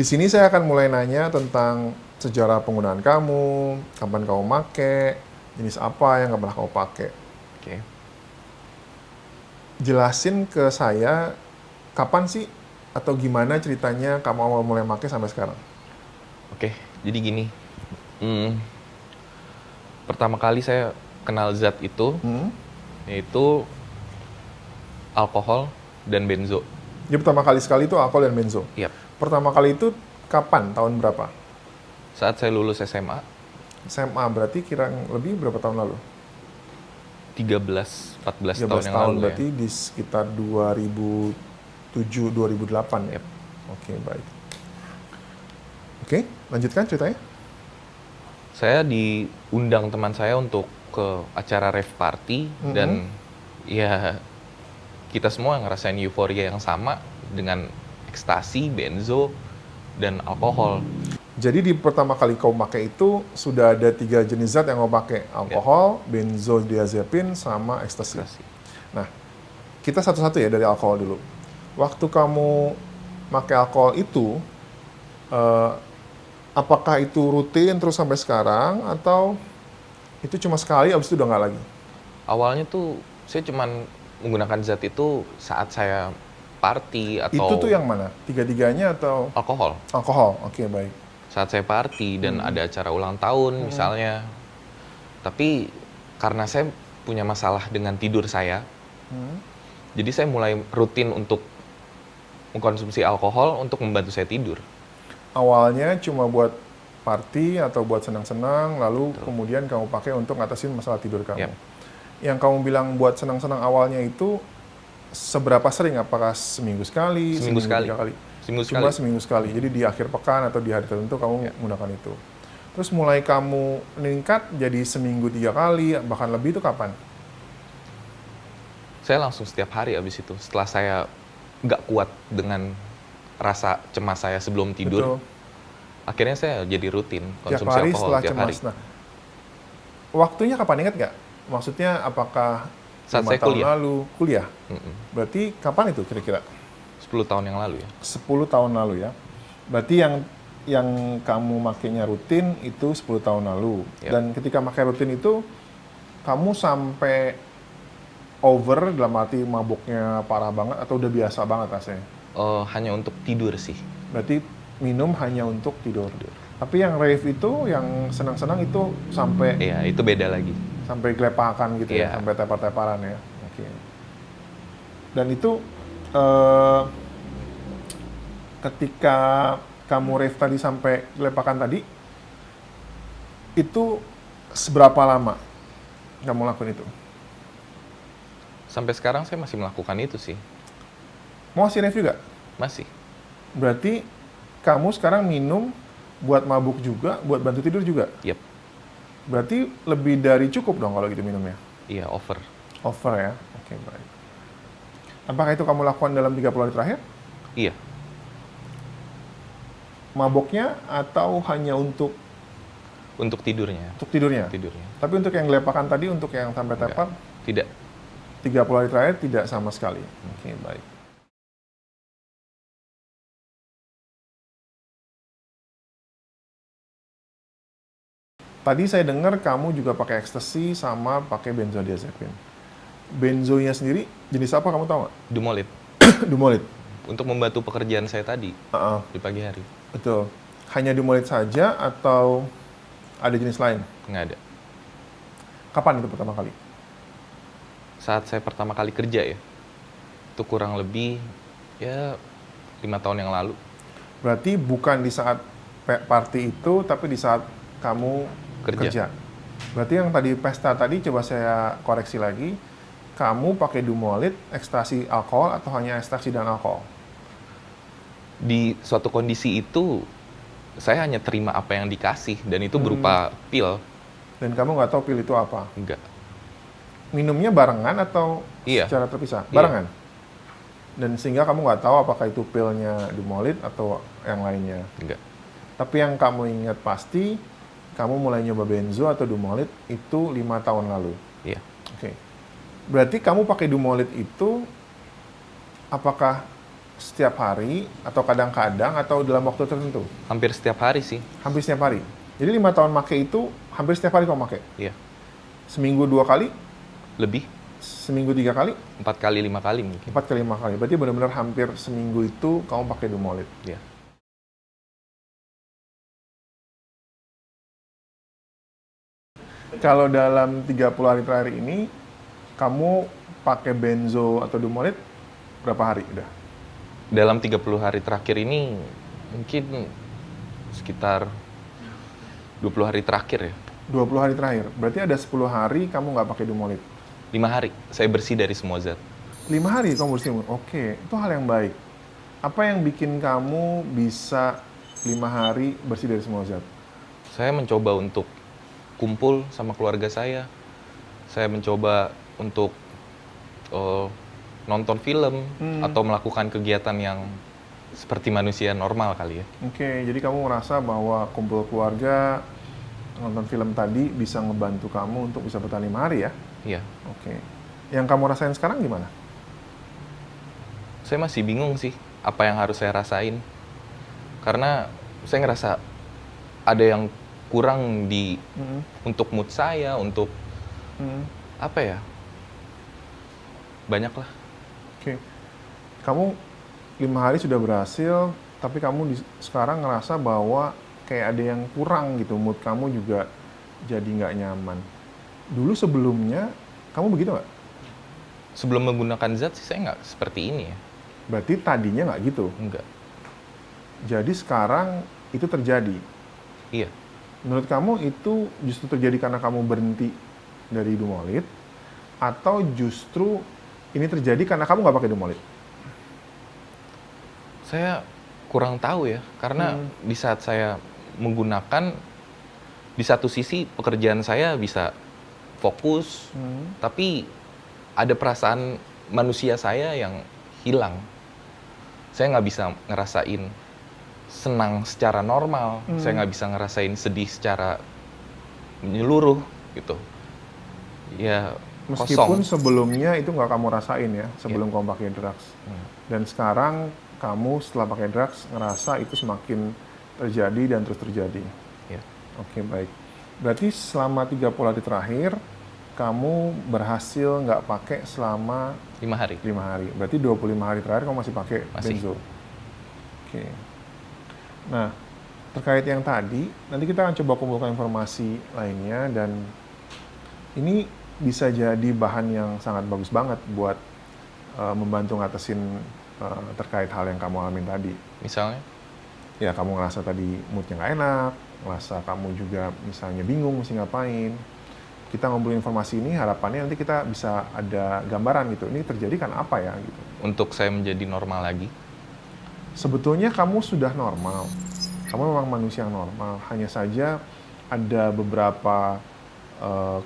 Di sini saya akan mulai nanya tentang sejarah penggunaan kamu, kapan kamu pakai, jenis apa yang nggak pernah kamu pakai. Oke. Jelasin ke saya kapan sih atau gimana ceritanya kamu awal mulai pakai sampai sekarang. Oke, jadi gini. Pertama kali saya kenal zat itu, yaitu alkohol dan benzo. Jadi pertama kali sekali itu alkohol dan benzo. Yap. Pertama kali itu kapan? Tahun berapa? Saat saya lulus SMA, SMA berarti lebih berapa tahun lalu? 13-14 13 tahun yang tahun lalu berarti ya. di sekitar 2007-2008 ya? Yap. Oke, baik. Oke, lanjutkan ceritanya. Saya diundang teman saya untuk ke acara rave party dan ya kita semua ngerasain euforia yang sama dengan ekstasi, benzo, dan alkohol. Jadi di pertama kali kau pakai itu sudah ada 3 jenis zat yang kau pakai. Alkohol, benzodiazepin, sama ekstasi. Ekstasi. Nah, kita satu-satu ya dari alkohol dulu. Waktu kamu pakai alkohol itu, apakah itu rutin terus sampai sekarang atau itu cuma sekali abis itu udah nggak lagi? Awalnya tuh saya cuman menggunakan zat itu saat saya party atau Itu tuh yang mana? Tiga-tiganya atau alkohol. alkohol? Oke, baik. Saat saya party dan ada acara ulang tahun misalnya. Tapi karena saya punya masalah dengan tidur saya, jadi saya mulai rutin untuk mengkonsumsi alkohol untuk membantu saya tidur. Awalnya cuma buat party atau buat senang-senang, lalu kemudian kamu pakai untuk ngatasin masalah tidur kamu. Yap. Yang kamu bilang buat senang-senang awalnya itu seberapa sering? Apakah seminggu sekali? Seminggu sekali. 3 kali? Seminggu Cuma sekali. seminggu sekali. Jadi di akhir pekan atau di hari tertentu kamu menggunakan itu. Terus mulai kamu meningkat jadi seminggu 3 kali, bahkan lebih itu kapan? Saya langsung setiap hari abis itu. Setelah saya nggak kuat dengan rasa cemas saya sebelum tidur, Betul. akhirnya saya jadi rutin Tiap konsumsi hari alkohol setelah tiap hari. cemas. Nah, waktunya kapan, ingat nggak? Maksudnya apakah Saat 5 saya tahun kuliah. lalu? Kuliah? Berarti kapan itu kira-kira? 10 tahun yang lalu ya. 10 tahun lalu ya. Berarti yang kamu makainya rutin itu 10 tahun lalu. Yap. Dan ketika makai rutin itu, kamu sampai over dalam arti mabuknya parah banget atau udah biasa banget rasanya? Hanya untuk tidur sih. Berarti minum hanya untuk tidur. Tapi yang rave itu, yang senang-senang itu sampai Iya, itu beda lagi. sampai gelepakan gitu ya, Iya. sampai tepar-teparan ya. Oke. Dan itu ketika kamu rave tadi sampai gelepakan tadi, itu seberapa lama kamu lakukan itu? Sampai sekarang saya masih melakukan itu sih. Mau masih rave juga? Masih. Berarti kamu sekarang minum buat mabuk juga, buat bantu tidur juga? Yap. Berarti lebih dari cukup dong kalau gitu minumnya? Iya, over. Over ya? Oke, baik. Apakah itu kamu lakukan dalam 30 hari terakhir? Iya. Maboknya atau hanya untuk Untuk tidurnya. tidurnya? Tidurnya. Tapi untuk yang gelepakan tadi, untuk yang sampai tepar, Tidak. 30 hari terakhir tidak sama sekali. Oke, baik. Tadi saya dengar kamu juga pakai ekstasi sama pakai benzodiazepin. Benzonya sendiri jenis apa kamu tahu nggak? Dumolit. Dumolit. Untuk membantu pekerjaan saya tadi di pagi hari. Betul. Hanya Dumolit saja atau ada jenis lain? Nggak ada. Kapan itu pertama kali? Saat saya pertama kali kerja ya, itu kurang lebih ya 5 tahun yang lalu. Berarti bukan di saat party itu, tapi di saat kamu kerja. Berarti yang tadi pesta tadi, coba saya koreksi lagi. Kamu pakai Dumolit, ekstasi alkohol, atau hanya ekstasi dan alkohol? Di suatu kondisi itu, saya hanya terima apa yang dikasih, dan itu berupa pil. Dan kamu nggak tahu pil itu apa? Enggak. Minumnya barengan atau Iya. secara terpisah? Iya. Barengan? Dan sehingga kamu nggak tahu apakah itu pilnya Dumolit atau yang lainnya? Enggak. Tapi yang kamu ingat pasti, kamu mulai nyoba benzo atau Dumolit itu 5 tahun lalu. Iya. Oke. Berarti kamu pakai Dumolit itu, apakah setiap hari atau kadang-kadang atau dalam waktu tertentu? Hampir setiap hari sih. Hampir setiap hari. Jadi 5 tahun make itu hampir setiap hari kamu pakai? Iya. Seminggu 2 kali? Lebih. Seminggu 3 kali? 4 kali, 5 kali mungkin. 4 kali 5 kali. Berarti benar-benar hampir seminggu itu kamu pakai Dumolit. Iya. Kalau dalam 30 hari terakhir ini, kamu pakai benzo atau Dumolit berapa hari udah? Dalam 30 hari terakhir ini mungkin sekitar 20 hari terakhir ya. 20 hari terakhir. Berarti ada 10 hari kamu nggak pakai Dumolit. 5 hari saya bersih dari semua zat. 5 hari kamu bersih. Oke, itu hal yang baik. Apa yang bikin kamu bisa 5 hari bersih dari semua zat? Saya mencoba untuk kumpul sama keluarga saya. Saya mencoba untuk nonton film atau melakukan kegiatan yang seperti manusia normal kali ya. Oke, jadi kamu merasa bahwa kumpul keluarga, nonton film tadi bisa ngebantu kamu untuk bisa bertahan 5 hari ya? Iya. Oke. Yang kamu rasain sekarang gimana? Saya masih bingung sih apa yang harus saya rasain. Karena saya ngerasa ada yang kurang di untuk mood saya, untuk apa ya? Banyak lah. Oke. Kamu 5 hari sudah berhasil, tapi kamu sekarang ngerasa bahwa kayak ada yang kurang gitu, mood kamu juga jadi nggak nyaman. Dulu sebelumnya, kamu begitu nggak? Sebelum menggunakan zat sih saya nggak seperti ini ya. Berarti tadinya nggak gitu? Enggak. Jadi sekarang itu terjadi? Iya. Menurut kamu itu justru terjadi karena kamu berhenti dari Dumolit, atau justru ini terjadi karena kamu nggak pakai Dumolit? Saya kurang tahu ya, karena di saat saya menggunakan, di satu sisi pekerjaan saya bisa fokus, tapi ada perasaan manusia saya yang hilang. Saya nggak bisa ngerasain senang secara normal, saya nggak bisa ngerasain sedih secara menyeluruh gitu. Ya, Meskipun kosong. sebelumnya itu nggak kamu rasain ya, sebelum kamu pakai drugs. Dan sekarang kamu setelah pakai drugs ngerasa itu semakin terjadi dan terus terjadi. Ya. Oke, baik. Berarti selama 30 hari terakhir, kamu berhasil nggak pakai selama 5 hari. 5 hari. Berarti 25 hari terakhir kamu masih pakai Masih. benzo. Oke. Nah, terkait yang tadi, nanti kita akan coba kumpulkan informasi lainnya, dan ini bisa jadi bahan yang sangat bagus banget buat membantu ngatasin terkait hal yang kamu alamin tadi. Misalnya? Ya, kamu ngerasa tadi moodnya nggak enak, ngerasa kamu juga misalnya bingung mesti ngapain. Kita ngobrolin informasi ini, harapannya nanti kita bisa ada gambaran gitu, ini terjadi karena apa ya gitu. Untuk saya menjadi normal lagi? Sebetulnya kamu sudah normal, kamu memang manusia yang normal, hanya saja ada beberapa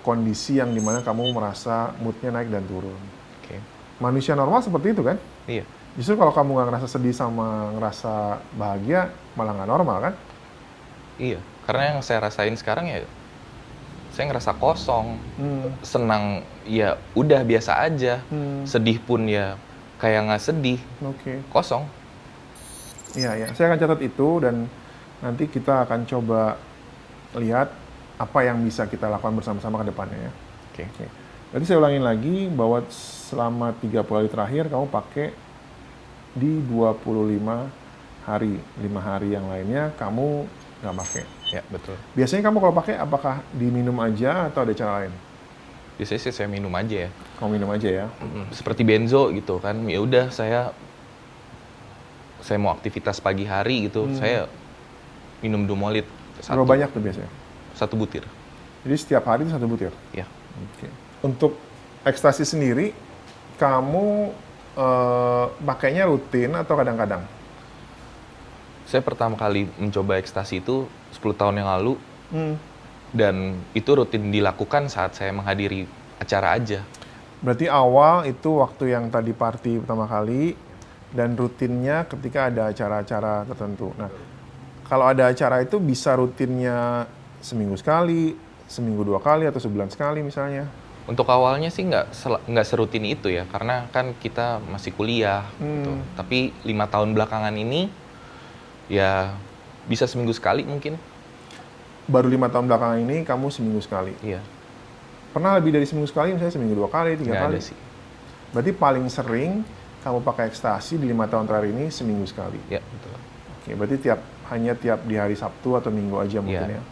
kondisi yang dimana kamu merasa moodnya naik dan turun. Oke. Manusia normal seperti itu kan? Iya. Justru kalau kamu nggak ngerasa sedih sama ngerasa bahagia, malah nggak normal kan? Iya, karena yang saya rasain sekarang ya, saya ngerasa kosong, senang ya udah biasa aja, sedih pun ya kayak nggak sedih, Oke. kosong. Iya, ya. Saya akan catat itu, dan nanti kita akan coba lihat apa yang bisa kita lakukan bersama-sama ke depannya ya. Oke. Oke. Jadi saya ulangin lagi bahwa selama 30 hari terakhir kamu pakai di 25 hari. 5 hari yang lainnya kamu nggak pakai. Ya, betul. Biasanya kamu kalau pakai apakah diminum aja atau ada cara lain? Biasanya sih saya minum aja ya. Kamu minum aja ya? Seperti benzo gitu kan, ya udah saya mau aktivitas pagi hari gitu, saya minum Dumolit Berapa banyak tuh biasanya? 1 butir. Jadi setiap hari itu 1 butir? Ya. Oke. Untuk ekstasi sendiri, kamu pakainya rutin atau kadang-kadang? Saya pertama kali mencoba ekstasi itu 10 tahun yang lalu, dan itu rutin dilakukan saat saya menghadiri acara aja. Berarti awal itu waktu yang tadi party pertama kali, dan rutinnya ketika ada acara-acara tertentu. Nah, kalau ada acara itu bisa rutinnya seminggu sekali, seminggu 2 kali, atau sebulan sekali misalnya? Untuk awalnya sih nggak serutin itu ya, karena kan kita masih kuliah gitu. Tapi 5 tahun belakangan ini ya bisa seminggu sekali mungkin. Baru 5 tahun belakangan ini kamu seminggu sekali. Iya, Pernah lebih dari seminggu sekali, misalnya seminggu 2 kali, 3 nggak kali? ada sih. Berarti paling sering kamu pakai ekstasi di 5 tahun terakhir ini seminggu sekali. Ya, betul. Oke, berarti hanya tiap di hari Sabtu atau Minggu aja mungkin Iya. ya?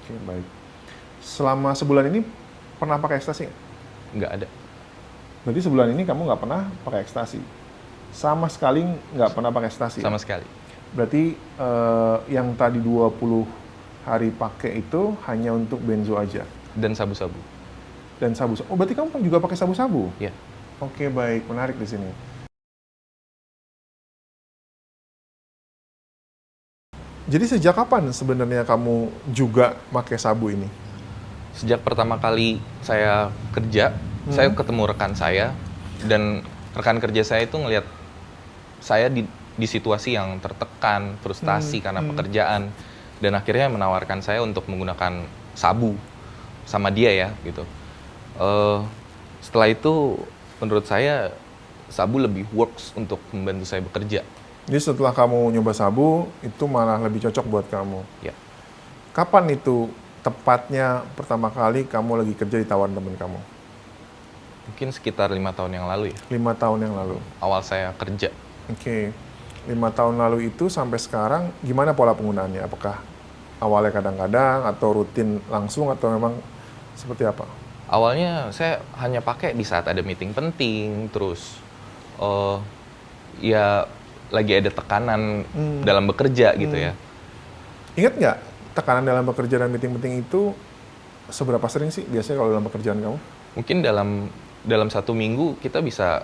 Oke, baik. Selama sebulan ini pernah pakai ekstasi nggak? Nggak ada. Berarti sebulan ini kamu nggak pernah pakai ekstasi? Sama sekali nggak pernah pakai ekstasi? Sama sekali. Berarti yang tadi 20 hari pakai itu hanya untuk benzo aja? Dan sabu-sabu. Dan sabu-sabu? Oh, berarti kamu juga pakai sabu-sabu? Iya. Oke, baik. Menarik di sini. Jadi sejak kapan sebenarnya kamu juga pakai sabu ini? Sejak pertama kali saya kerja, saya ketemu rekan saya, dan rekan kerja saya itu ngelihat saya di situasi yang tertekan, frustasi karena pekerjaan, dan akhirnya menawarkan saya untuk menggunakan sabu sama dia ya gitu. Setelah itu menurut saya sabu lebih works untuk membantu saya bekerja. Jadi setelah kamu nyoba sabu, itu malah lebih cocok buat kamu. Ya. Kapan itu tepatnya pertama kali kamu lagi kerja ditawarin temen kamu? Mungkin sekitar 5 tahun yang lalu ya, 5 tahun yang lalu. awal saya kerja. Oke. 5 tahun lalu itu sampai sekarang gimana pola penggunaannya? Apakah awalnya kadang-kadang atau rutin langsung atau memang seperti apa? Awalnya saya hanya pakai di saat ada meeting penting, terus ya lagi ada tekanan dalam bekerja gitu ya. Ingat nggak tekanan dalam bekerja dan meeting penting itu seberapa sering sih biasanya kalau dalam pekerjaan kamu? Mungkin dalam 1 minggu kita bisa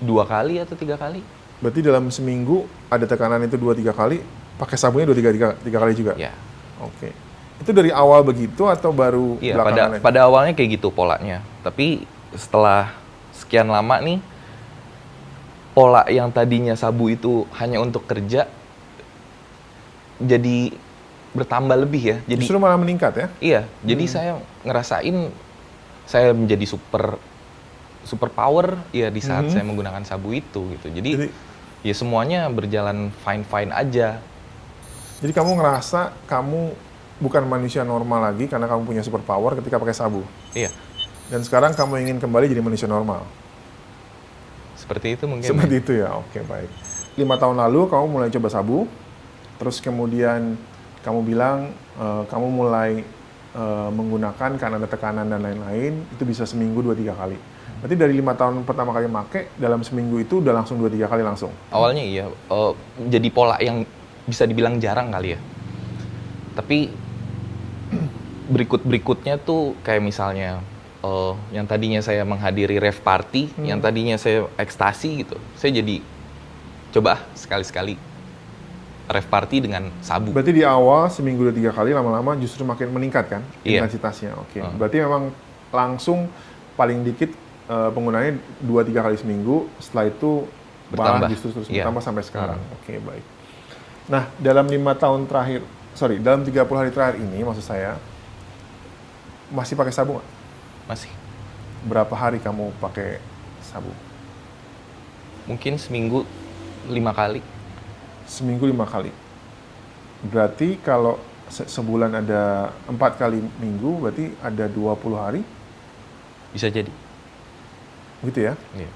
2 kali atau 3 kali. Berarti dalam seminggu ada tekanan itu 2-3 kali, pakai sabunnya 2-3 kali juga? Ya. Oke. Itu dari awal begitu atau baru Iya, belakangan? pada awalnya kayak gitu polanya. Tapi setelah sekian lama nih, pola yang tadinya sabu itu hanya untuk kerja jadi bertambah lebih ya. Jadi Justru malah meningkat ya? iya, jadi saya ngerasain saya menjadi super power ya di saat saya menggunakan sabu itu gitu. Jadi ya semuanya berjalan fine aja. Jadi kamu ngerasa kamu bukan manusia normal lagi karena kamu punya super power ketika pakai sabu. Iya, Dan sekarang kamu ingin kembali jadi manusia normal. seperti itu mungkin. Seperti itu ya, oke baik. 5 tahun lalu kamu mulai coba sabu, terus kemudian kamu bilang kamu mulai menggunakan karena ada tekanan dan lain-lain, itu bisa seminggu 2-3 kali. Berarti dari 5 tahun pertama kali make, dalam seminggu itu udah langsung 2-3 kali langsung? Awalnya iya, jadi pola yang bisa dibilang jarang kali ya. Tapi berikutnya tuh kayak misalnya yang tadinya saya menghadiri rave party, yang tadinya saya ekstasi gitu, saya jadi coba sekali-sekali rave party dengan sabu. Berarti di awal seminggu 2-3 kali, lama-lama justru makin meningkat kan Iya. intensitasnya. Oke. Berarti memang langsung paling dikit penggunaannya 2-3 kali seminggu, setelah itu malah Bertambah. justru terus Iya. bertambah sampai sekarang. Oke, baik. Nah, dalam 30 hari terakhir ini maksud saya, masih pakai sabu nggak? Masih. Berapa hari kamu pakai sabu? Mungkin seminggu 5 kali. Seminggu 5 kali. Berarti kalau sebulan ada 4 kali minggu, berarti ada 20 hari? Bisa jadi. Gitu ya? Iya.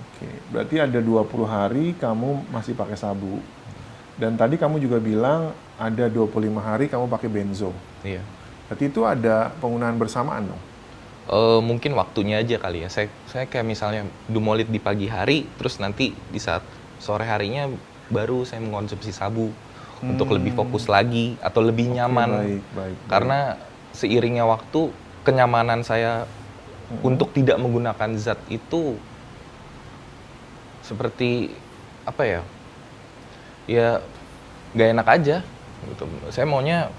Oke, berarti ada 20 hari kamu masih pakai sabu. Dan tadi kamu juga bilang ada 25 hari kamu pakai benzo. Iya. Berarti itu ada penggunaan bersamaan dong? Mungkin waktunya aja kali ya. Saya kayak misalnya dumolit di pagi hari, terus nanti di saat sore harinya baru saya mengkonsumsi sabu untuk lebih fokus lagi atau lebih nyaman. Baik. Karena seiringnya waktu, kenyamanan saya untuk tidak menggunakan zat itu seperti apa ya? Ya nggak enak aja. Gitu. Saya maunya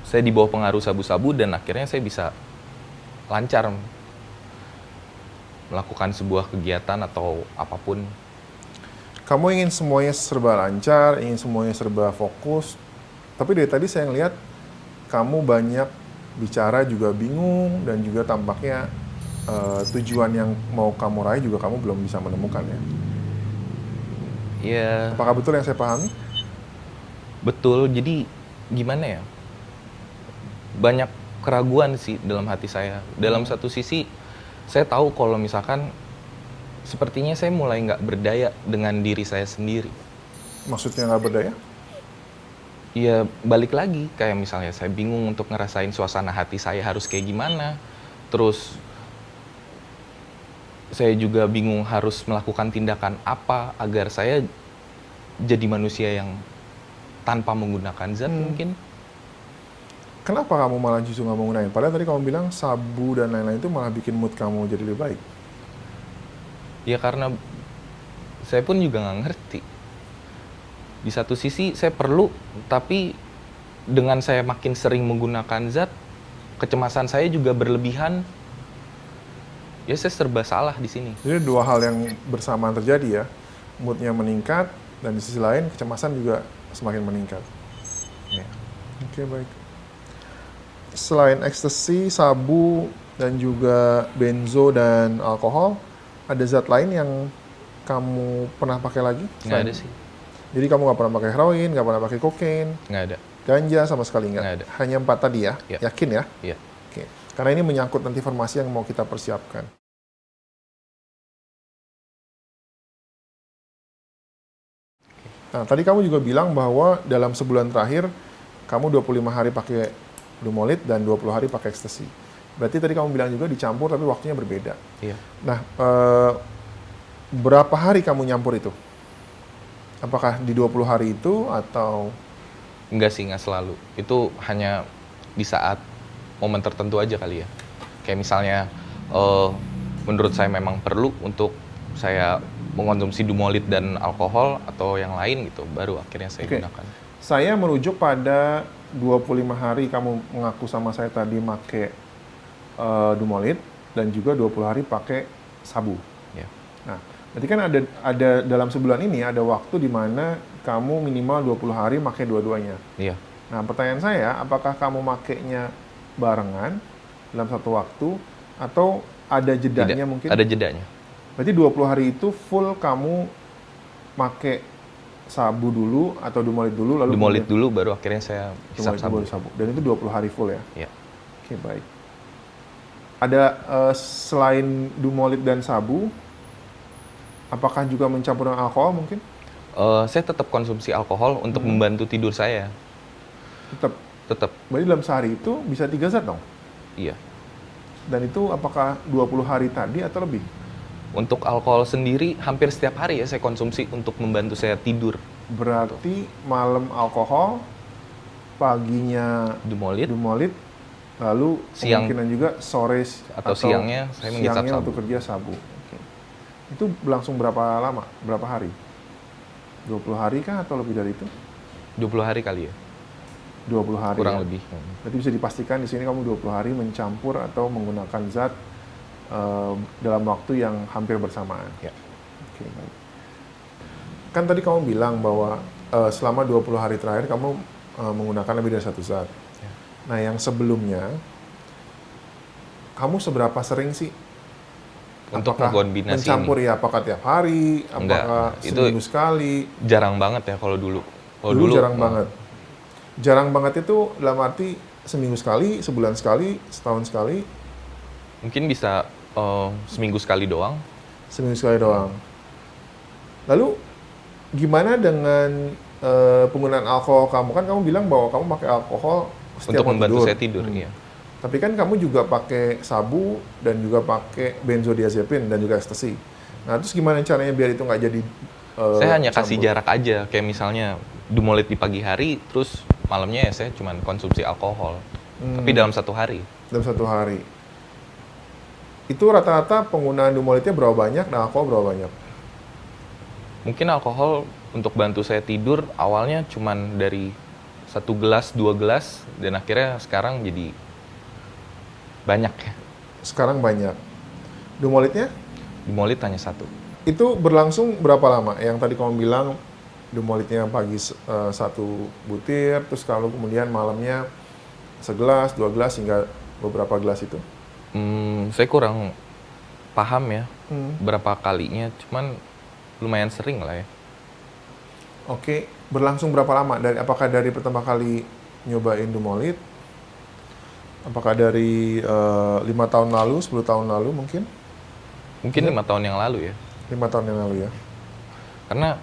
saya di bawah pengaruh sabu-sabu dan akhirnya saya bisa lancar melakukan sebuah kegiatan atau apapun. Kamu ingin semuanya serba lancar, ingin semuanya serba fokus. Tapi dari tadi saya ngelihat kamu banyak bicara juga bingung, dan juga tampaknya tujuan yang mau kamu raih juga kamu belum bisa menemukan ya. Ya, Apakah betul yang saya pahami? betul. Jadi gimana ya? Banyak keraguan sih dalam hati saya. Dalam satu sisi, saya tahu kalau misalkan sepertinya saya mulai nggak berdaya dengan diri saya sendiri. Maksudnya nggak berdaya? Ya balik lagi, kayak misalnya saya bingung untuk ngerasain suasana hati saya harus kayak gimana. Terus saya juga bingung harus melakukan tindakan apa agar saya jadi manusia yang tanpa menggunakan zat mungkin. Kenapa kamu malah justru nggak mau gunain? Padahal tadi kamu bilang sabu dan lain-lain itu malah bikin mood kamu jadi lebih baik. Ya karena saya pun juga nggak ngerti. Di satu sisi saya perlu, tapi dengan saya makin sering menggunakan zat, kecemasan saya juga berlebihan. Ya saya serba salah di sini. Jadi dua hal yang bersamaan terjadi ya. Moodnya meningkat, dan di sisi lain kecemasan juga semakin meningkat. Ya. Oke, baik. Selain ekstasi, sabu, dan juga benzo dan alkohol, ada zat lain yang kamu pernah pakai lagi? Nggak ada sih. Jadi kamu nggak pernah pakai heroin, nggak pernah pakai kokain, Nggak ada. ganja sama sekali nggak? Nggak ada. Hanya 4 tadi ya? Ya. Yakin ya? Iya. Oke. Karena ini menyangkut nanti informasi yang mau kita persiapkan. Nah, tadi kamu juga bilang bahwa dalam sebulan terakhir, kamu 25 hari pakai Dumolit dan 20 hari pakai ekstasi. Berarti tadi kamu bilang juga dicampur tapi waktunya berbeda. Iya. Nah, berapa hari kamu nyampur itu? Apakah di 20 hari itu atau... Enggak sih, nggak selalu. Itu hanya di saat momen tertentu aja kali ya. Kayak misalnya, menurut saya memang perlu untuk saya mengkonsumsi Dumolit dan alkohol atau yang lain gitu, baru akhirnya saya gunakan. Saya merujuk pada 25 hari kamu mengaku sama saya tadi pakai Dumolit dan juga 20 hari pakai sabu. Ya. Nah, berarti kan ada dalam sebulan ini ada waktu di mana kamu minimal 20 hari pakai dua-duanya. Iya. Nah, pertanyaan saya, apakah kamu makainya barengan dalam satu waktu atau ada jedanya Tidak, mungkin? ada jedanya. Berarti 20 hari itu full kamu pakai sabu dulu atau Dumolit dulu lalu Dumolit dulu baru akhirnya saya hisap Dumolit sabu. sabu. Dan itu 20 hari full ya? Iya. Oke, baik. Ada selain Dumolit dan sabu, apakah juga mencampur dengan alkohol mungkin? Saya tetap konsumsi alkohol untuk membantu tidur saya. Tetap. Berarti dalam sehari itu bisa 3 zat dong? Iya. Dan itu apakah 20 hari tadi atau lebih? Untuk alkohol sendiri hampir setiap hari ya saya konsumsi untuk membantu saya tidur. Berarti malam alkohol, paginya Dumolit, Dumolit, lalu Siang. kemungkinan juga sore Atau siangnya saya menghisap siangnya sabu. untuk kerja sabu. Oke. Itu berlangsung berapa lama? Berapa hari? 20 hari kah atau lebih dari itu? 20 hari kali ya, 20 hari. kurang ya? lebih. Berarti bisa dipastikan di sini kamu 20 hari mencampur atau menggunakan zat dalam waktu yang hampir bersamaan. Ya. Oke, baik. Kan tadi kamu bilang bahwa selama 20 hari terakhir kamu menggunakan lebih dari satu zat. Ya. Nah, yang sebelumnya, kamu seberapa sering sih Untuk apakah mengkombinasi mencampur ini? ya? Apakah tiap hari? Enggak, Apakah itu seminggu sekali? Jarang banget ya kalau dulu. Kalau Dulu jarang oh, banget. Jarang banget itu dalam arti seminggu sekali, sebulan sekali, setahun sekali? Mungkin bisa seminggu sekali doang. Seminggu sekali doang. Lalu gimana dengan penggunaan alkohol kamu? Kan kamu bilang bahwa kamu pakai alkohol setiap Untuk mau membantu tidur. saya tidur, iya. Tapi kan kamu juga pakai sabu dan juga pakai benzodiazepin dan juga ekstasi. Nah, terus gimana caranya biar itu nggak jadi Saya hanya kasih campur? jarak aja, kayak misalnya Dumolit di pagi hari, terus malamnya ya saya cuma konsumsi alkohol. Tapi dalam satu hari. Dalam satu hari. Itu rata-rata penggunaan Dumolitnya berapa banyak dan alkohol berapa banyak? Mungkin alkohol untuk bantu saya tidur awalnya cuma dari 1 gelas, 2 gelas, dan akhirnya sekarang jadi banyak ya. Sekarang banyak. Dumolitnya? Dumolit hanya 1. Itu berlangsung berapa lama? Yang tadi kamu bilang Dumolitnya pagi 1 butir, terus kalau kemudian malamnya segelas, 2 gelas, hingga beberapa gelas itu? Saya kurang paham ya Hmm. berapa kalinya, cuman lumayan sering lah ya. Oke, berlangsung berapa lama? Apakah dari pertama kali nyobain Dumolit? Apakah dari 5 tahun lalu, 10 tahun lalu mungkin? Mungkin 5 tahun yang lalu ya. 5 tahun yang lalu ya? Karena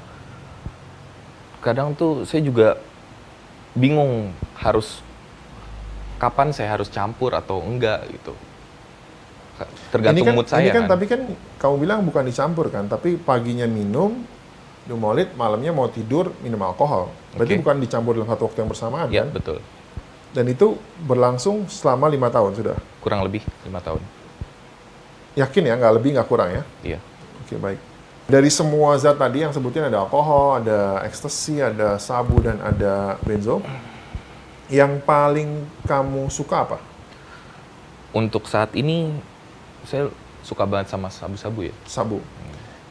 kadang tuh saya juga bingung kapan saya harus campur atau enggak gitu. Tergantung mood saya kan. Tapi kan kamu bilang bukan dicampur kan, tapi paginya minum Dumolit, malamnya mau tidur minum alkohol. Berarti Oke. bukan dicampur dalam satu waktu yang bersamaan Ya, kan? betul. Dan itu berlangsung selama 5 tahun sudah? Kurang lebih 5 tahun. Yakin ya, nggak lebih, nggak kurang ya? Iya. Oke, baik. Dari semua zat tadi yang sebutin, ada alkohol, ada ekstasi, ada sabu, dan ada benzo, yang paling kamu suka apa? Untuk saat ini saya suka banget sama sabu-sabu ya. Sabu.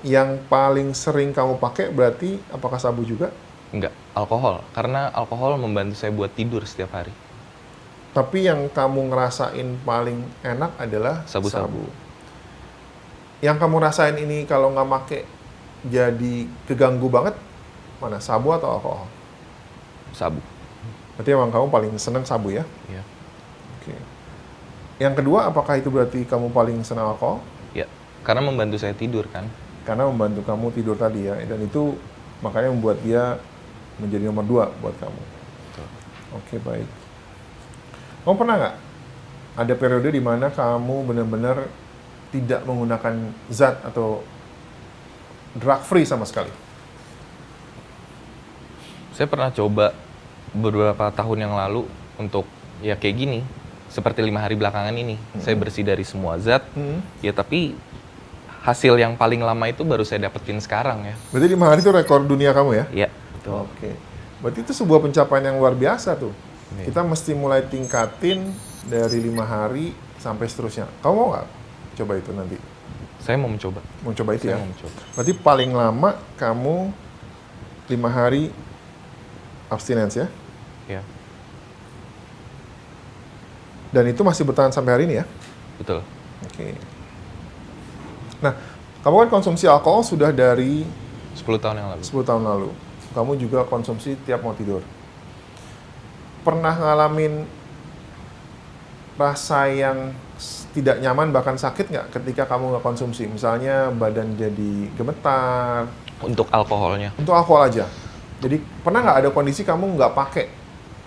Yang paling sering kamu pakai berarti apakah sabu juga? Enggak, alkohol. Karena alkohol membantu saya buat tidur setiap hari. Tapi yang kamu ngerasain paling enak adalah Sabu-sabu. sabu. Yang kamu rasain ini kalau nggak make jadi keganggu banget, mana? Sabu atau alkohol? Sabu. Berarti emang kamu paling seneng sabu ya? Ya. Oke. Yang kedua, apakah itu berarti kamu paling senang alkohol? Ya. Karena membantu saya tidur kan. Karena membantu kamu tidur tadi ya, dan itu makanya membuat dia menjadi nomor 2 buat kamu. Betul. Oke, baik. Kamu pernah nggak ada periode di mana kamu benar-benar tidak menggunakan zat atau drug free sama sekali? Saya pernah coba beberapa tahun yang lalu untuk ya kayak gini. Seperti 5 hari belakangan ini. Saya bersih dari semua zat. Ya tapi hasil yang paling lama itu baru saya dapetin sekarang ya. Berarti 5 hari itu rekor dunia kamu ya? Ya, betul. Oke. Berarti itu sebuah pencapaian yang luar biasa tuh. Iya. Kita mesti mulai tingkatin dari 5 hari sampai seterusnya. Kamu mau nggak coba itu nanti? Saya mau mencoba. Mau coba itu ya? Saya mau mencoba. Berarti paling lama kamu 5 hari abstinence ya? Ya, Dan itu masih bertahan sampai hari ini ya? betul. Oke. Nah, kamu kan konsumsi alkohol sudah dari 10 tahun yang lalu. 10 tahun lalu. Kamu juga konsumsi tiap mau tidur. Pernah ngalamin rasa yang tidak nyaman bahkan sakit nggak ketika kamu nggak konsumsi? Misalnya badan jadi gemetar. Untuk alkoholnya. Untuk alkohol aja. Jadi pernah nggak ada kondisi kamu nggak pakai?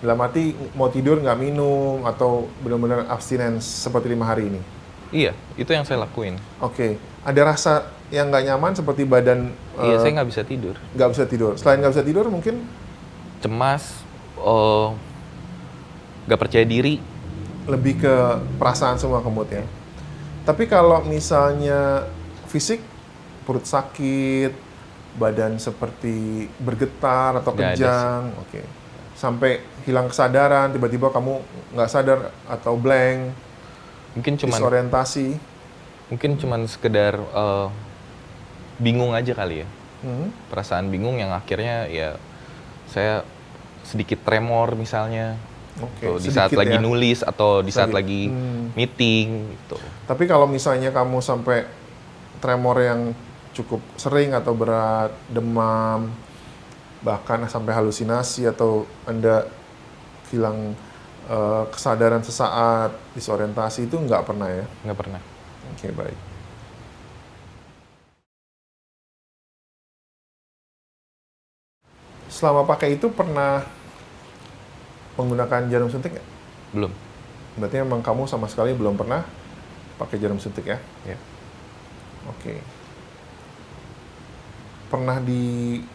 Dalam arti mau tidur nggak minum atau benar-benar abstinence seperti 5 hari ini? Iya, itu yang saya lakuin. Oke. Ada rasa yang nggak nyaman seperti badan Iya, saya nggak bisa tidur. nggak bisa tidur. Selain nggak bisa tidur mungkin Cemas, nggak percaya diri. lebih ke perasaan semua ke mood ya. Tapi kalau misalnya fisik, perut sakit, badan seperti bergetar atau Nggak ada kejang, oke. Sampai hilang kesadaran, tiba-tiba kamu nggak sadar atau blank, disorientasi. Mungkin cuman sekedar bingung aja kali ya. Perasaan bingung yang akhirnya ya saya sedikit tremor misalnya. Oke, Tuh, di sedikit saat lagi ya. nulis atau di saat Sedikit. lagi meeting gitu. Tapi kalau misalnya kamu sampai tremor yang cukup sering atau berat, demam, bahkan sampai halusinasi atau Anda hilang kesadaran sesaat, disorientasi, itu nggak pernah ya? Nggak pernah. Oke, baik. Selama pakai itu pernah menggunakan jarum suntik nggak? Belum. Berarti memang kamu sama sekali belum pernah pakai jarum suntik ya? Ya. Oke. Pernah dirawat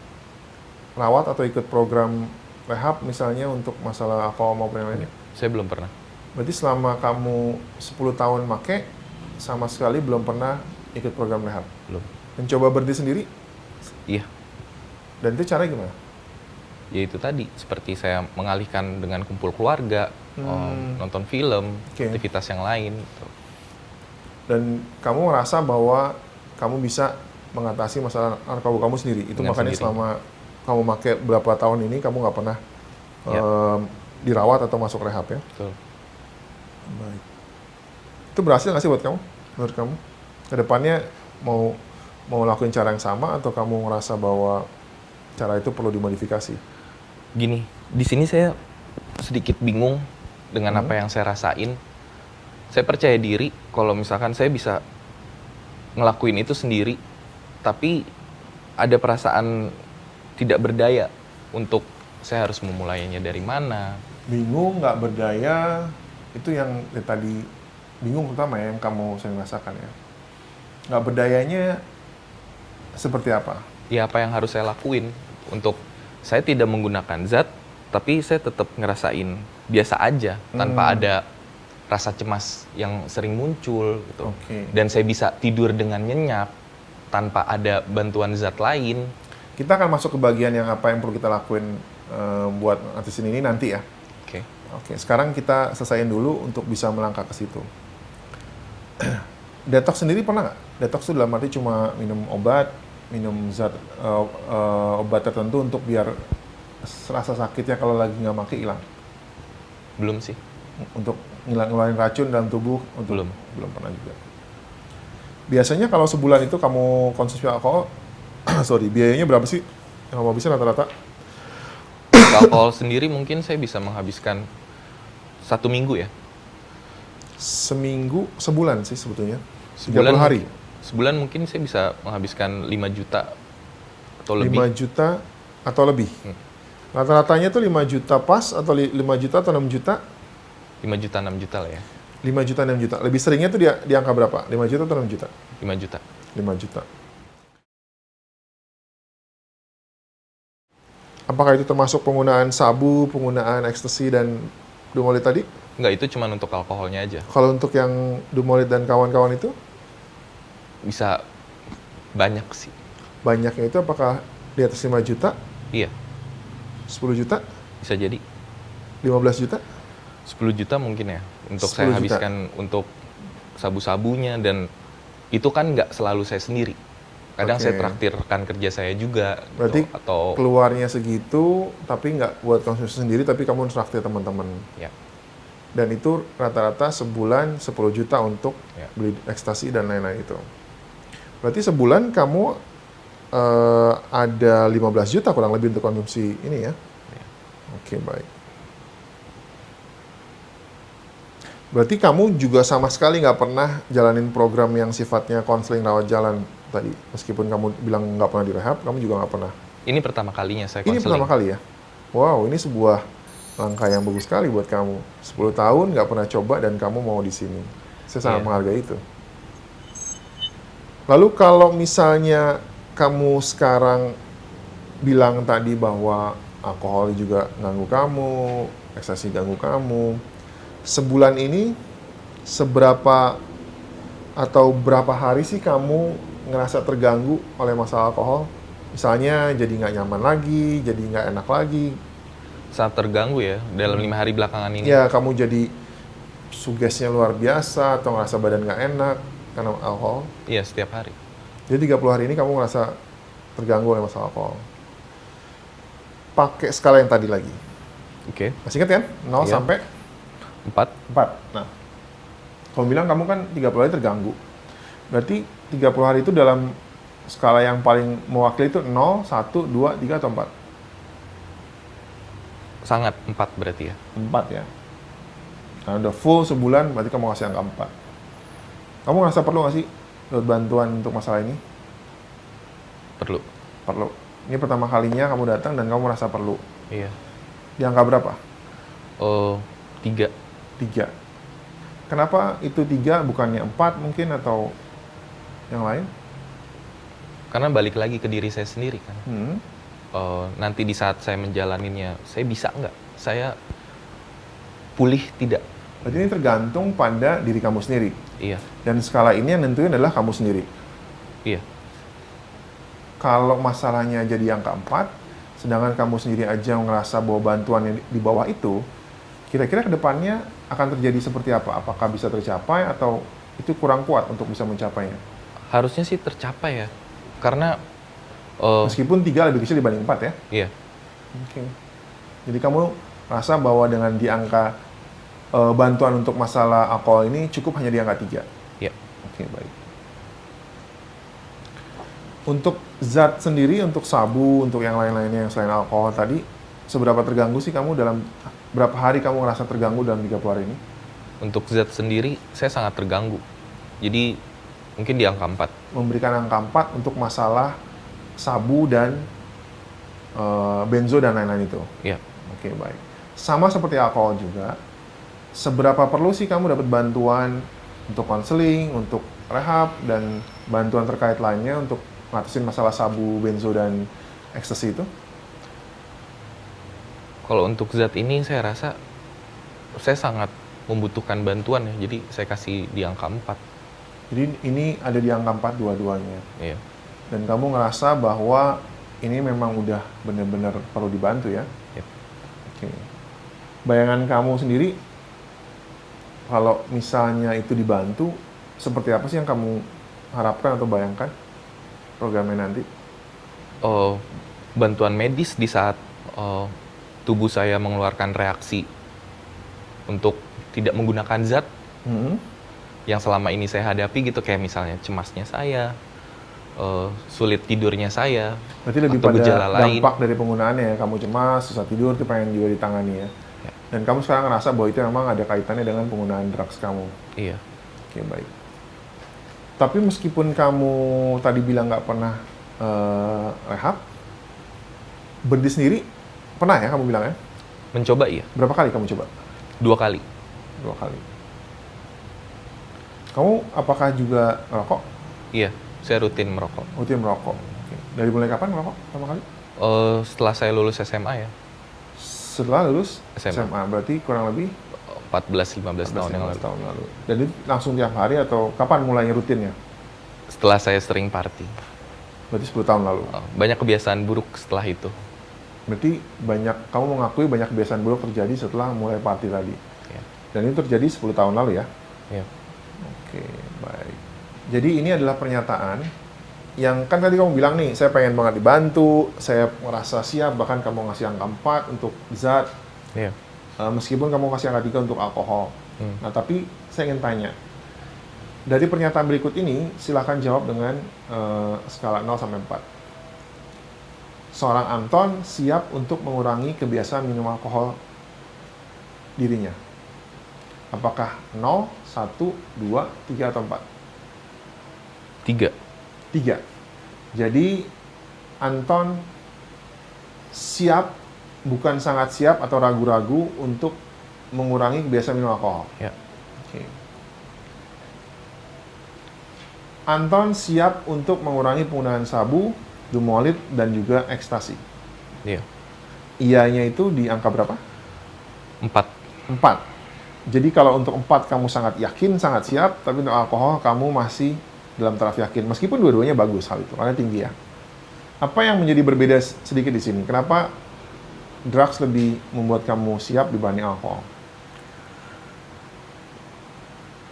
atau ikut program rehab misalnya untuk masalah alkohol maupun yang lainnya? Saya belum pernah. Berarti selama kamu 10 tahun make, sama sekali belum pernah ikut program rehab? Belum. Mencoba berhenti sendiri? Iya. Dan itu caranya gimana? Ya itu tadi, seperti saya mengalihkan dengan kumpul keluarga, nonton film, Oke. aktivitas yang lain. Gitu. Dan kamu merasa bahwa kamu bisa mengatasi masalah narkoba kamu sendiri. Itu Dengan makanya sendiri. selama kamu pakai berapa tahun ini, kamu nggak pernah Ya. dirawat atau masuk rehab ya? Betul. Baik. Itu berhasil nggak sih buat kamu? Menurut kamu? Kedepannya mau lakuin cara yang sama atau kamu ngerasa bahwa cara itu perlu dimodifikasi? Gini, di sini saya sedikit bingung dengan apa yang saya rasain. Saya percaya diri kalau misalkan saya bisa ngelakuin itu sendiri, tapi ada perasaan tidak berdaya untuk saya harus memulainya dari mana. Bingung, nggak berdaya, itu yang tadi bingung pertama ya, yang kamu sering rasakan ya. Nggak berdayanya seperti apa? Ya apa yang harus saya lakuin untuk saya tidak menggunakan zat, tapi saya tetap ngerasain biasa aja tanpa ada rasa cemas yang sering muncul gitu. Oke. Dan saya bisa tidur dengan nyenyak tanpa ada bantuan zat lain. Kita akan masuk ke bagian yang apa yang perlu kita lakuin buat ngatasin ini nanti ya. Oke. Oke, sekarang kita selesaiin dulu untuk bisa melangkah ke situ. Detox sendiri pernah nggak? Detox itu dalam arti cuma minum obat, minum zat obat tertentu untuk biar rasa sakitnya kalau lagi nggak maki hilang. Belum sih. Untuk ngeluarin racun dalam tubuh untuk Belum pernah juga. Biasanya kalau sebulan itu kamu konsumsi alkohol, sorry, biayanya berapa sih yang kamu habisin rata-rata? Alkohol sendiri mungkin saya bisa menghabiskan 1 minggu ya. Seminggu, sebulan sih sebetulnya. 30 Sebulan hari. Sebulan mungkin saya bisa menghabiskan 5 juta atau 5 lebih. juta atau lebih. Rata-ratanya tuh 5 juta pas atau 5 juta atau 6 juta? 5 juta 6 juta lah ya. 5 juta 6 juta. Lebih seringnya tuh di angka berapa? 5 juta atau 6 juta? 5 juta. 5 juta. Apakah itu termasuk penggunaan sabu, penggunaan ekstasi dan Dumolit tadi? Enggak, itu cuma untuk alkoholnya aja. Kalau untuk yang Dumolit dan kawan-kawan itu? Bisa banyak sih. Banyaknya itu apakah di atas 5 juta? Iya, 10 juta? bisa jadi. 15 juta? 10 juta mungkin ya. Untuk 10 saya juta. habiskan untuk sabu-sabunya, dan itu kan nggak selalu saya sendiri. Kadang Oke. saya traktir rekan kerja saya juga. Berarti gitu. Atau keluarnya segitu, tapi nggak buat konsumsi sendiri, tapi kamu traktir teman-teman. ya, Dan itu rata-rata sebulan 10 juta untuk Ya. beli ekstasi dan lain-lain itu. Berarti sebulan kamu ada 15 juta kurang lebih untuk konsumsi ini ya? Oke, baik. Berarti kamu juga sama sekali nggak pernah jalanin program yang sifatnya konseling rawat jalan tadi? Meskipun kamu bilang nggak pernah direhab, kamu juga nggak pernah? ini pertama kalinya saya Ini konseling. pertama kali ya? Wow, ini sebuah langkah yang bagus sekali buat kamu. 10 tahun nggak pernah coba dan kamu mau di sini. Saya sangat Iya. menghargai itu. Lalu kalau misalnya kamu sekarang bilang tadi bahwa alkohol juga ganggu kamu, ekstasi ganggu kamu, sebulan ini seberapa atau berapa hari sih kamu ngerasa terganggu oleh masalah alkohol? Misalnya jadi nggak nyaman lagi, jadi nggak enak lagi. Sangat terganggu ya dalam 5 hari belakangan ini. Ya, kamu jadi sugesnya luar biasa atau ngerasa badan nggak enak karena alkohol. Iya, setiap hari. Jadi 30 hari ini kamu ngerasa terganggu oleh masalah alkohol. Pakai skala yang tadi lagi. Oke. Masih ingat kan? 0 Iya. sampai 4. 4. Nah, kamu bilang kamu kan 30 hari terganggu. Berarti 30 hari itu dalam skala yang paling mewakili itu 0, 1, 2, 3, atau 4? Sangat 4 berarti ya. 4 ya. Nah, udah full sebulan, berarti kamu ngasih angka 4. Kamu ngerasa perlu nggak sih dapat bantuan untuk masalah ini? Perlu. Perlu. Ini pertama kalinya kamu datang dan kamu merasa perlu. Iya. Di angka berapa? 3. 3. Kenapa itu 3 bukannya 4 mungkin atau yang lain? Karena balik lagi ke diri saya sendiri kan. Nanti di saat saya menjalaninnya, saya bisa nggak? Saya pulih tidak? Berarti ini tergantung pada diri kamu sendiri. Iya. Dan skala ini yang nentuin adalah kamu sendiri. Iya. Kalau masalahnya jadi angka 4, sedangkan kamu sendiri aja ngerasa bahwa bantuan yang di bawah itu, kira-kira ke depannya akan terjadi seperti apa? Apakah bisa tercapai atau itu kurang kuat untuk bisa mencapainya? Harusnya sih tercapai ya. Karena Meskipun 3 lebih kecil dibanding 4 ya? iya. Oke. Jadi kamu rasa bahwa dengan di angka bantuan untuk masalah alkohol ini cukup hanya di angka 3. Ya. Oke, baik. Untuk zat sendiri, untuk sabu, untuk yang lain-lainnya yang selain alkohol tadi, seberapa terganggu sih kamu dalam, berapa hari kamu ngerasa terganggu dalam 30 hari ini? Untuk zat sendiri, saya sangat terganggu. Jadi, mungkin di angka 4. Memberikan angka 4 untuk masalah sabu dan benzo dan lain-lain itu? Ya. Oke, baik. Sama seperti alkohol juga, seberapa perlu sih kamu dapat bantuan untuk konseling, untuk rehab, dan bantuan terkait lainnya untuk ngatasin masalah sabu, benzo, dan ekstasi itu? Kalau untuk zat ini, saya rasa saya sangat membutuhkan bantuan ya. Jadi, saya kasih di angka 4. Jadi ini ada di angka 4 dua-duanya. Iya. Dan kamu ngerasa bahwa ini memang udah benar-benar perlu dibantu ya? Yep. Oke. Bayangan kamu sendiri, kalau misalnya itu dibantu, seperti apa sih yang kamu harapkan atau bayangkan programnya nanti? Bantuan medis di saat tubuh saya mengeluarkan reaksi untuk tidak menggunakan zat yang selama ini saya hadapi gitu, kayak misalnya cemasnya saya, sulit tidurnya saya, Berarti lebih atau pada gejala lain. dampak dari penggunaannya ya, kamu cemas, susah tidur, itu pengen juga ditangani ya. Ya. Dan kamu sekarang ngerasa bahwa itu memang ada kaitannya dengan penggunaan drugs kamu. Iya. Oke, baik. Tapi meskipun kamu tadi bilang nggak pernah rehab, berhenti sendiri, pernah ya kamu bilang ya? Mencoba iya, Berapa kali kamu coba? 2 kali. 2 kali. Kamu apakah juga ngerokok? Iya, saya rutin merokok. Rutin merokok. Oke. Dari mulai kapan ngerokok pertama kali? Setelah saya lulus SMA ya, Setelah lulus SMA. berarti kurang lebih 14-15 tahun yang lalu. tahun lalu. Dan itu langsung tiap hari atau kapan mulainya rutinnya? Setelah saya sering party. Berarti 10 tahun lalu. Banyak kebiasaan buruk setelah itu. Berarti kamu mengakui banyak kebiasaan buruk terjadi setelah mulai party tadi. Ya. Dan itu terjadi 10 tahun lalu ya? Ya. Oke, baik. Jadi ini adalah pernyataan yang kan tadi kamu bilang nih, saya pengen banget dibantu, saya merasa siap, bahkan kamu ngasih angka 4 untuk zat, Iya. meskipun kamu kasih angka 3 untuk alkohol. Nah, tapi saya ingin tanya, dari pernyataan berikut ini, silakan jawab dengan skala 0 sampai 4. Seorang Anton siap untuk mengurangi kebiasaan minum alkohol dirinya. Apakah 0, 1, 2, 3, atau 4? 3. 3. Jadi, Anton siap, bukan sangat siap atau ragu-ragu untuk mengurangi kebiasaan minum alkohol. Ya. Oke. Anton siap untuk mengurangi penggunaan sabu, dumolit, dan juga ekstasi. Iya. Iyanya itu di angka berapa? 4. 4. Jadi kalau untuk 4 kamu sangat yakin, sangat siap, tapi untuk alkohol kamu masih dalam taraf yakin. Meskipun dua-duanya bagus hal itu, karena tinggi ya. Apa yang menjadi berbeda sedikit di sini? Kenapa drugs lebih membuat kamu siap dibanding alkohol?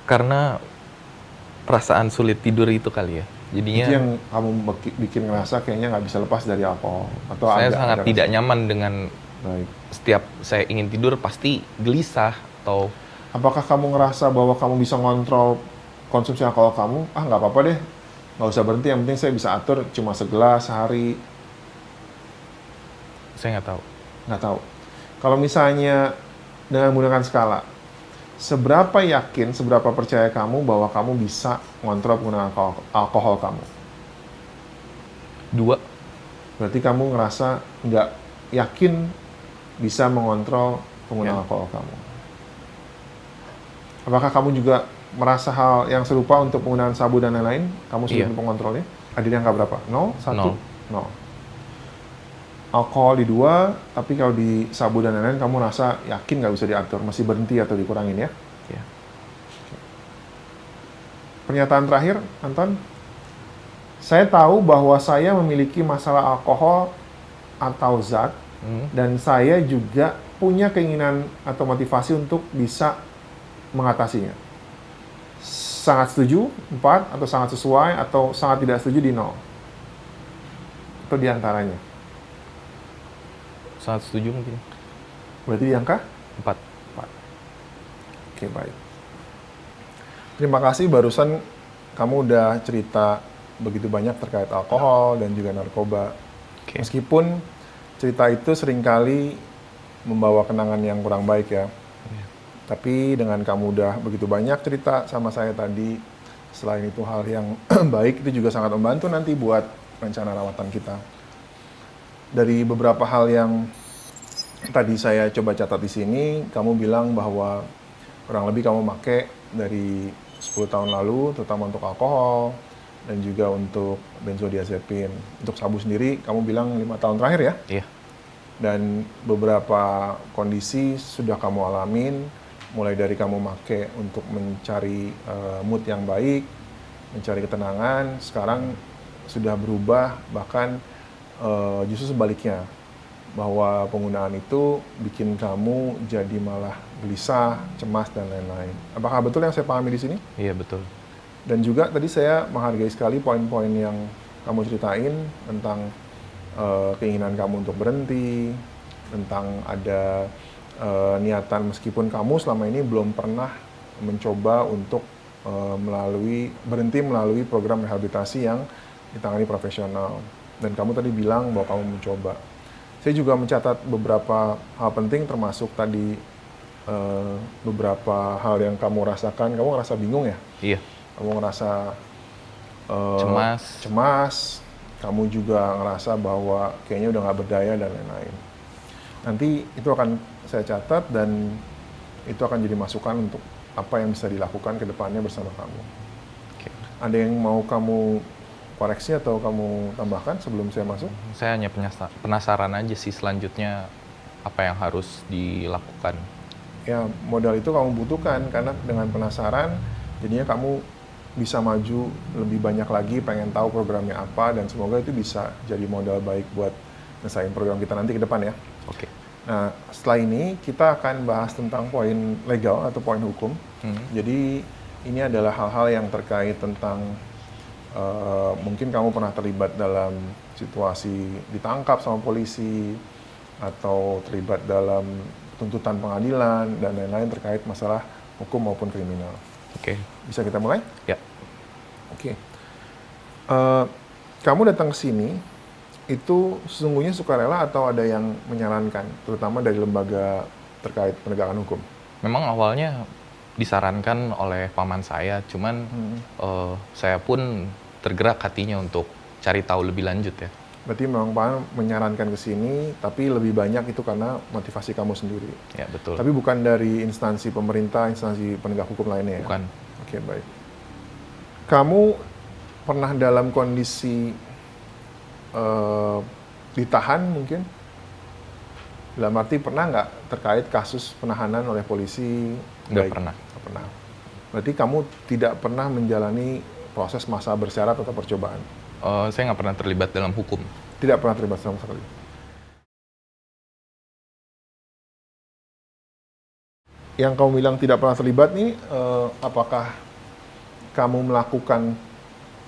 Karena perasaan sulit tidur itu kali ya. Jadinya Itu yang kamu bikin ngerasa kayaknya nggak bisa lepas dari alkohol. Atau saya ada sangat tidak rasa? nyaman dengan Baik. setiap saya ingin tidur pasti gelisah atau Apakah kamu ngerasa bahwa kamu bisa ngontrol konsumsi alkohol kamu? Ah, nggak apa-apa deh, nggak usah berhenti, yang penting saya bisa atur cuma segelas sehari. saya nggak tahu. Nggak tahu. Kalau misalnya dengan menggunakan skala, seberapa yakin, seberapa percaya kamu bahwa kamu bisa ngontrol penggunaan alkohol kamu? 2. Berarti kamu ngerasa nggak yakin bisa mengontrol penggunaan alkohol kamu. Apakah kamu juga merasa hal yang serupa untuk penggunaan sabu dan lain-lain? Kamu sulit untuk mengontrolnya? Ada di angka berapa? 0, 1, 0. Alkohol di 2, tapi kalau di sabu dan lain-lain kamu rasa yakin nggak bisa diatur, masih berhenti atau dikurangin ya? Ya. Pernyataan terakhir, Anton. Saya tahu bahwa saya memiliki masalah alkohol atau zat, dan saya juga punya keinginan atau motivasi untuk bisa mengatasinya. Sangat setuju, 4, atau sangat sesuai, atau sangat tidak setuju di 0. Atau di antaranya. Sangat setuju mungkin. Berarti di angka 4. 4. Oke, baik. Terima kasih barusan kamu udah cerita begitu banyak terkait alkohol dan juga narkoba. Oke. Meskipun cerita itu seringkali membawa kenangan yang kurang baik ya. Iya. Tapi dengan kamu udah begitu banyak cerita sama saya tadi, selain itu hal yang baik, itu juga sangat membantu nanti buat rencana rawatan kita. Dari beberapa hal yang tadi saya coba catat di sini, kamu bilang bahwa kurang lebih kamu pakai dari 10 tahun lalu, terutama untuk alkohol, dan juga untuk benzodiazepin. Untuk sabu sendiri, kamu bilang 5 tahun terakhir ya? Iya. Dan beberapa kondisi sudah kamu alamin, mulai dari kamu make untuk mencari mood yang baik, mencari ketenangan, sekarang sudah berubah, bahkan justru sebaliknya, bahwa penggunaan itu bikin kamu jadi malah gelisah, cemas, dan lain-lain. Apakah betul yang saya pahami di sini? Iya, betul. Dan juga tadi saya menghargai sekali poin-poin yang kamu ceritain tentang keinginan kamu untuk berhenti, tentang ada niatan meskipun kamu selama ini belum pernah mencoba untuk berhenti melalui program rehabilitasi yang ditangani profesional. Dan kamu tadi bilang bahwa kamu mencoba. Saya juga mencatat beberapa hal penting termasuk tadi beberapa hal yang kamu rasakan. Kamu ngerasa bingung ya? Iya. Kamu ngerasa cemas, kamu juga ngerasa bahwa kayaknya udah nggak berdaya dan lain-lain. Nanti itu akan saya catat dan itu akan jadi masukan untuk apa yang bisa dilakukan ke depannya bersama kamu. Oke. Ada yang mau kamu koreksi atau kamu tambahkan sebelum saya masuk? Saya hanya penasaran aja sih selanjutnya apa yang harus dilakukan. Ya, modal itu kamu butuhkan karena dengan penasaran jadinya kamu bisa maju lebih banyak lagi, pengen tahu programnya apa, dan semoga itu bisa jadi modal baik buat ngesain program kita nanti ke depan ya. Oke. Nah, setelah ini kita akan bahas tentang poin legal atau poin hukum. Jadi ini adalah hal-hal yang terkait tentang mungkin kamu pernah terlibat dalam situasi ditangkap sama polisi, atau terlibat dalam tuntutan pengadilan, dan lain-lain terkait masalah hukum maupun kriminal. Oke. Bisa kita mulai? Ya. Oke. Kamu datang ke sini, itu sesungguhnya sukarela atau ada yang menyarankan, terutama dari lembaga terkait penegakan hukum? Memang awalnya disarankan oleh paman saya, cuman saya pun tergerak hatinya untuk cari tahu lebih lanjut ya. Berarti memang Pak menyarankan ke sini, tapi lebih banyak itu karena motivasi kamu sendiri. Ya, betul. Tapi bukan dari instansi pemerintah, instansi penegak hukum lainnya ya? Bukan. Oke, baik. Kamu pernah dalam kondisi ditahan mungkin? Dalam arti pernah nggak terkait kasus penahanan oleh polisi? Nggak pernah. Nggak pernah. Berarti kamu tidak pernah menjalani proses masa bersyarat atau percobaan? Saya nggak pernah terlibat dalam hukum. Tidak pernah terlibat sama sekali. Yang kamu bilang tidak pernah terlibat nih, apakah kamu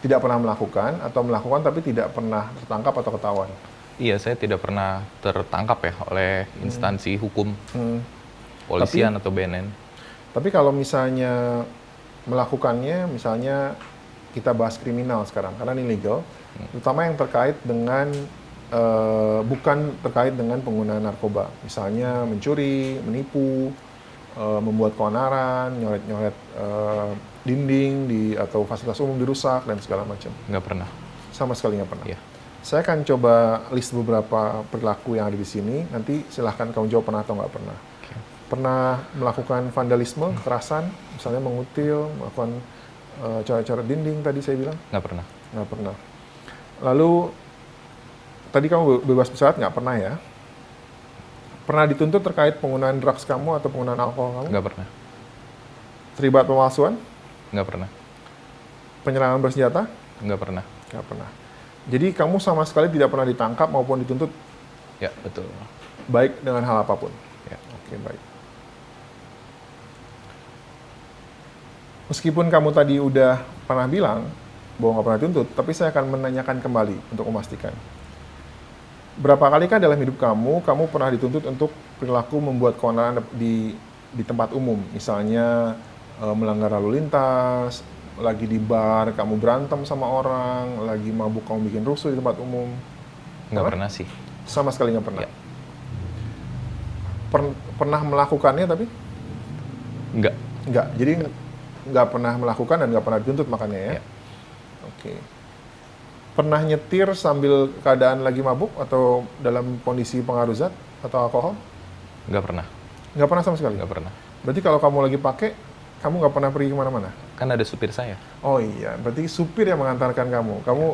tidak pernah melakukan, atau melakukan tapi tidak pernah tertangkap atau ketahuan? Iya, saya tidak pernah tertangkap ya oleh instansi hukum, polisian atau BNN. Tapi kalau misalnya melakukannya, misalnya kita bahas kriminal sekarang, karena ini legal, terutama yang terkait dengan, bukan terkait dengan penggunaan narkoba. Misalnya mencuri, menipu, membuat keonaran, nyoret-nyoret dinding atau fasilitas umum dirusak, dan segala macam. Nggak pernah. Sama sekali nggak pernah? Iya. Saya akan coba list beberapa perilaku yang ada di sini, nanti silahkan kamu jawab pernah atau nggak pernah. Okay. Pernah melakukan vandalisme, kekerasan, misalnya mengutil, melakukan coret-coret dinding tadi saya bilang? Nggak pernah. Nggak pernah. Lalu, tadi kamu bebas bersyarat nggak pernah ya? Pernah dituntut terkait penggunaan drugs kamu atau penggunaan alkohol kamu? Nggak pernah. Terlibat pemalsuan? Nggak pernah. Penyerangan bersenjata? Nggak pernah. Nggak pernah. Jadi kamu sama sekali tidak pernah ditangkap maupun dituntut? Ya, betul. Baik dengan hal apapun? Ya. Oke, baik. Meskipun kamu tadi udah pernah bilang bahwa nggak pernah dituntut, tapi saya akan menanyakan kembali untuk memastikan. Berapa kali kan dalam hidup kamu pernah dituntut untuk perilaku membuat keonaran di di tempat umum, misalnya melanggar lalu lintas, lagi di bar kamu berantem sama orang, lagi mabuk kamu bikin rusuh di tempat umum? Nggak pernah sih. Sama sekali nggak pernah. Ya. Pernah melakukannya tapi Nggak. nggak. Jadi nggak pernah melakukan dan nggak pernah dituntut makanya ya. Ya. Oke. Pernah nyetir sambil keadaan lagi mabuk atau dalam kondisi pengaruh zat atau alkohol? Nggak pernah. Nggak pernah sama sekali. Nggak pernah. Berarti kalau kamu lagi pakai, kamu nggak pernah pergi kemana-mana? Kan ada supir saya. Oh iya, berarti supir yang mengantarkan kamu. Kamu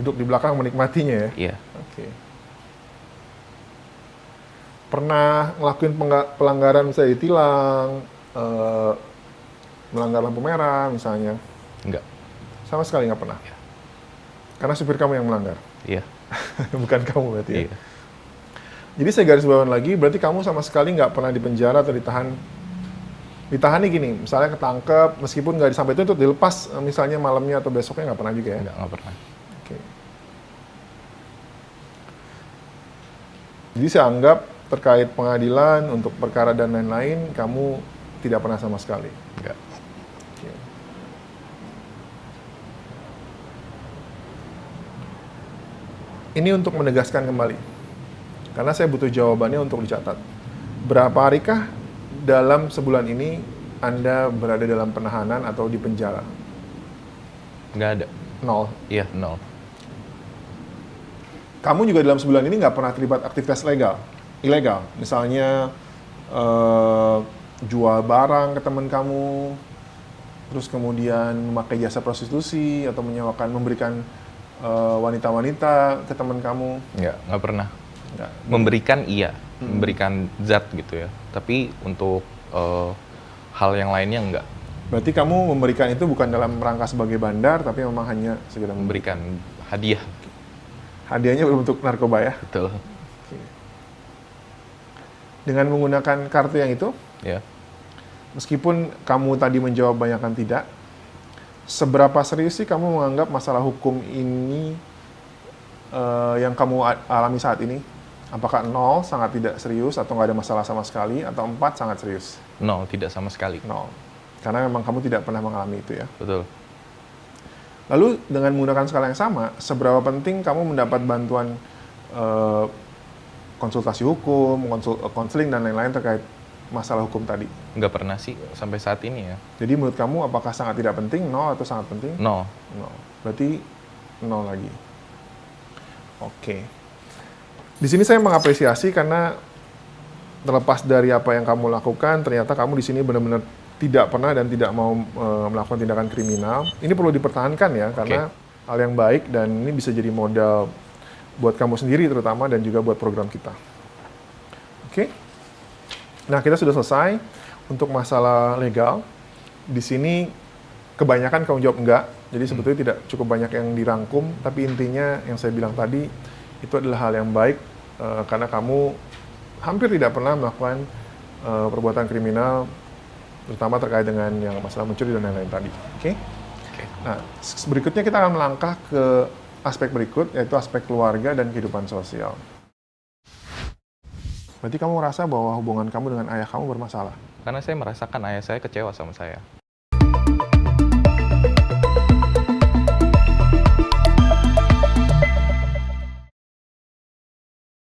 duduk di belakang menikmatinya ya? Iya. Oke. Pernah ngelakuin pelanggaran misalnya ditilang, melanggar lampu merah misalnya? Nggak. Sama sekali nggak pernah? Iya. Karena supir kamu yang melanggar? Iya. Bukan kamu berarti ya? Iya. Jadi saya garis bawahi lagi, berarti kamu sama sekali nggak pernah dipenjara atau ditahan. Ditahan nih gini, misalnya ketangkep, meskipun nggak sampai tuntut, dilepas misalnya malamnya atau besoknya nggak pernah juga ya? Nggak pernah. Oke. Jadi saya anggap terkait pengadilan untuk perkara dan lain-lain, kamu tidak pernah sama sekali. Nggak. Oke. Ini untuk menegaskan kembali. Karena saya butuh jawabannya untuk dicatat. Berapa harikah dalam sebulan ini Anda berada dalam penahanan atau di penjara? Nggak ada. 0. Iya, 0. Kamu juga dalam sebulan ini nggak pernah terlibat aktivitas ilegal. Misalnya jual barang ke teman kamu, terus kemudian memakai jasa prostitusi atau memberikan wanita-wanita ke teman kamu. Nggak pernah. Nggak. Memberikan iya, memberikan zat gitu ya. Tapi untuk hal yang lainnya enggak. Berarti kamu memberikan itu bukan dalam rangka sebagai bandar, tapi memang hanya sekedar Memberikan hadiah. hadiahnya berbentuk narkoba ya. Betul. Oke. Dengan menggunakan kartu yang itu, Ya. meskipun kamu tadi menjawab banyakkan tidak, seberapa serius sih kamu menganggap masalah hukum ini yang kamu alami saat ini? Apakah 0 sangat tidak serius atau nggak ada masalah sama sekali, atau 4 sangat serius? 0, tidak sama sekali. 0. Karena memang kamu tidak pernah mengalami itu ya. Betul. Lalu dengan menggunakan skala yang sama, seberapa penting kamu mendapat bantuan konsultasi hukum, konseling dan lain-lain terkait masalah hukum tadi? Nggak pernah sih sampai saat ini ya. Jadi menurut kamu apakah sangat tidak penting, 0 atau sangat penting? 0. 0. Berarti 0 lagi. Oke. Di sini saya mengapresiasi karena terlepas dari apa yang kamu lakukan, ternyata kamu di sini benar-benar tidak pernah dan tidak mau melakukan tindakan kriminal. Ini perlu dipertahankan ya, karena hal yang baik dan ini bisa jadi modal buat kamu sendiri terutama dan juga buat program kita. Oke. Nah, kita sudah selesai untuk masalah legal. Di sini kebanyakan kamu jawab enggak. Jadi sebetulnya tidak cukup banyak yang dirangkum, tapi intinya yang saya bilang tadi itu adalah hal yang baik karena kamu hampir tidak pernah melakukan perbuatan kriminal, terutama terkait dengan yang masalah mencuri dan lain-lain tadi. Oke? Nah, berikutnya kita akan melangkah ke aspek berikut, yaitu aspek keluarga dan kehidupan sosial. Berarti kamu merasa bahwa hubungan kamu dengan ayah kamu bermasalah? Karena saya merasakan ayah saya kecewa sama saya.